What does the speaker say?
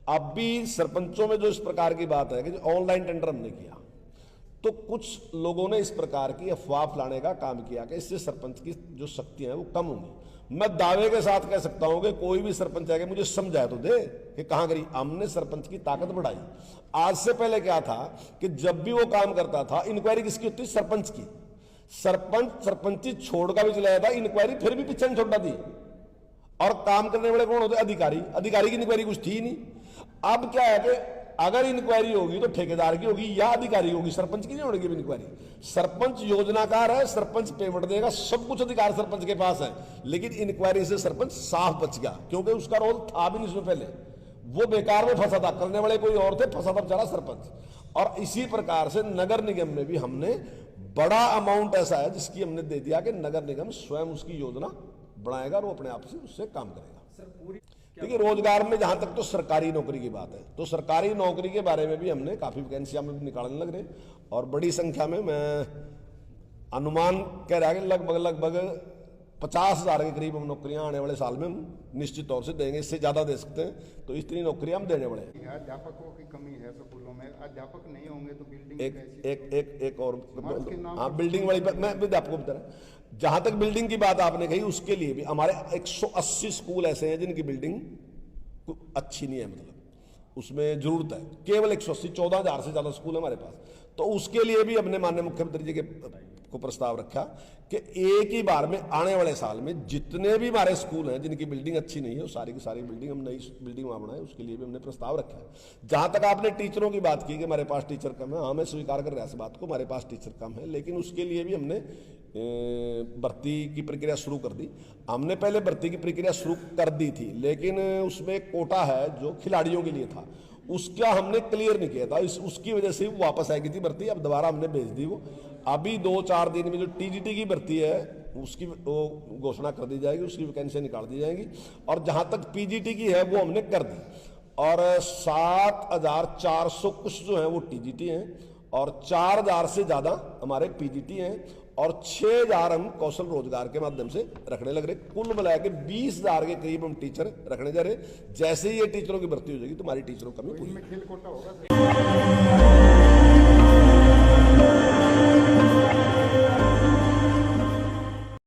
अब भी सरपंचों में जो इस प्रकार की बात है कि जो ऑनलाइन टेंडर हमने किया, तो कुछ लोगों ने इस प्रकार की अफवाह फैलाने का काम किया कि इससे सरपंच की जो शक्तियां हैं वो कम होंगी। मैं दावे के साथ कह सकता हूं कि कोई भी सरपंच आके मुझे समझाए तो दे कि कहां करी। हमने सरपंच की ताकत बढ़ाई। आज से पहले क्या था कि जब भी वो काम करता था, इंक्वायरी किसकी होती? सरपंच की। सरपंच सरपंची छोड़ का भी चला जाता, इंक्वायरी फिर भी पीछे नहीं छोड़ता थी। और काम करने वाले कौन होते? अधिकारी। अधिकारी की इंक्वायरी कुछ थी ही नहीं। अब क्या है कि अगर इंक्वायरी होगी तो ठेकेदार की होगी या अधिकारी होगी, सरपंच की नहीं होगी इंक्वायरी। सरपंच योजनाकार है, सरपंच पेमेंट देगा, सब कुछ अधिकार सरपंच के पास है। लेकिन इंक्वायरी से सरपंच साफ बच गया, क्योंकि उसका रोल था भी नहीं उसमें पहले। वो बेकार में फंसा था, करने वाले कोई और थे, फंसा था बेचारा सरपंच। और इसी प्रकार से नगर निगम में भी हमने बड़ा अमाउंट ऐसा है जिसकी हमने दे दिया कि नगर निगम स्वयं उसकी योजना बनाएगा और वो अपने आप से उससे काम करेगा। देखिए, रोजगार में जहां तक तो सरकारी नौकरी की बात है, तो सरकारी नौकरी के बारे में भी हमने काफी वैकेंसियां में निकालने लग रहे और बड़ी संख्या में, मैं अनुमान कह रहा है कि लगभग 50,000 के करीब हम नौकरियां आने वाले साल में हम निश्चित तौर से देंगे। इससे ज्यादा दे सकते हैं, तो इतनी नौकरियां हम देने वाले हैं। अध्यापकों की कमी है स्कूलों में, अध्यापक नहीं होंगे तो बिल्डिंग एक और हाँ, बिल्डिंग वाली मैं आपको बता रहा। जहां तक बिल्डिंग की बात आपने कही, उसके लिए भी हमारे 180 स्कूल ऐसे हैं जिनकी बिल्डिंग अच्छी नहीं है, मतलब उसमें जरूरत है। केवल 180, 14,000 से ज्यादा स्कूल है हमारे पास। तो उसके लिए भी हमने माननीय मुख्यमंत्री जी के को प्रस्ताव रखा कि एक ही बार में आने वाले साल में जितने भी हमारे स्कूल हैं जिनकी बिल्डिंग अच्छी नहीं है, वो सारी की सारी बिल्डिंग हम नई बिल्डिंग वहां बनाए, उसके लिए भी हमने प्रस्ताव रखा है। जहां तक आपने टीचरों की बात की कि हमारे पास टीचर कम है, हाँ मैं स्वीकार कर रहा इस बात को, हमारे पास टीचर कम है, लेकिन उसके लिए भी हमने भर्ती की प्रक्रिया शुरू कर दी। हमने पहले भर्ती की प्रक्रिया शुरू कर दी थी, लेकिन उसमें एक कोटा है जो खिलाड़ियों के लिए था, उसका हमने क्लियर नहीं किया था। उसकी वजह से वो वापस आएगी थी भर्ती, अब दोबारा हमने भेज दी वो। अभी 2-4 दिन में जो टीजीटी की भर्ती है उसकी वो घोषणा कर दी जाएगी, उसकी वैकेंसी निकाल दी जाएगी। और जहां तक पीजीटी की है वो हमने कर दी। और 7,400 कुछ जो है वो टीजीटी हैं और 4,000 से ज्यादा हमारे पीजीटी हैं और 6,000 हम कौशल रोजगार के माध्यम से रखने लग रहे। कुल मिला के 20,000 के करीब हम टीचर रखने जा रहे। जैसे ही ये टीचरों की भर्ती हो जाएगी तो हमारी टीचरों का भी खेल कोटा होगा।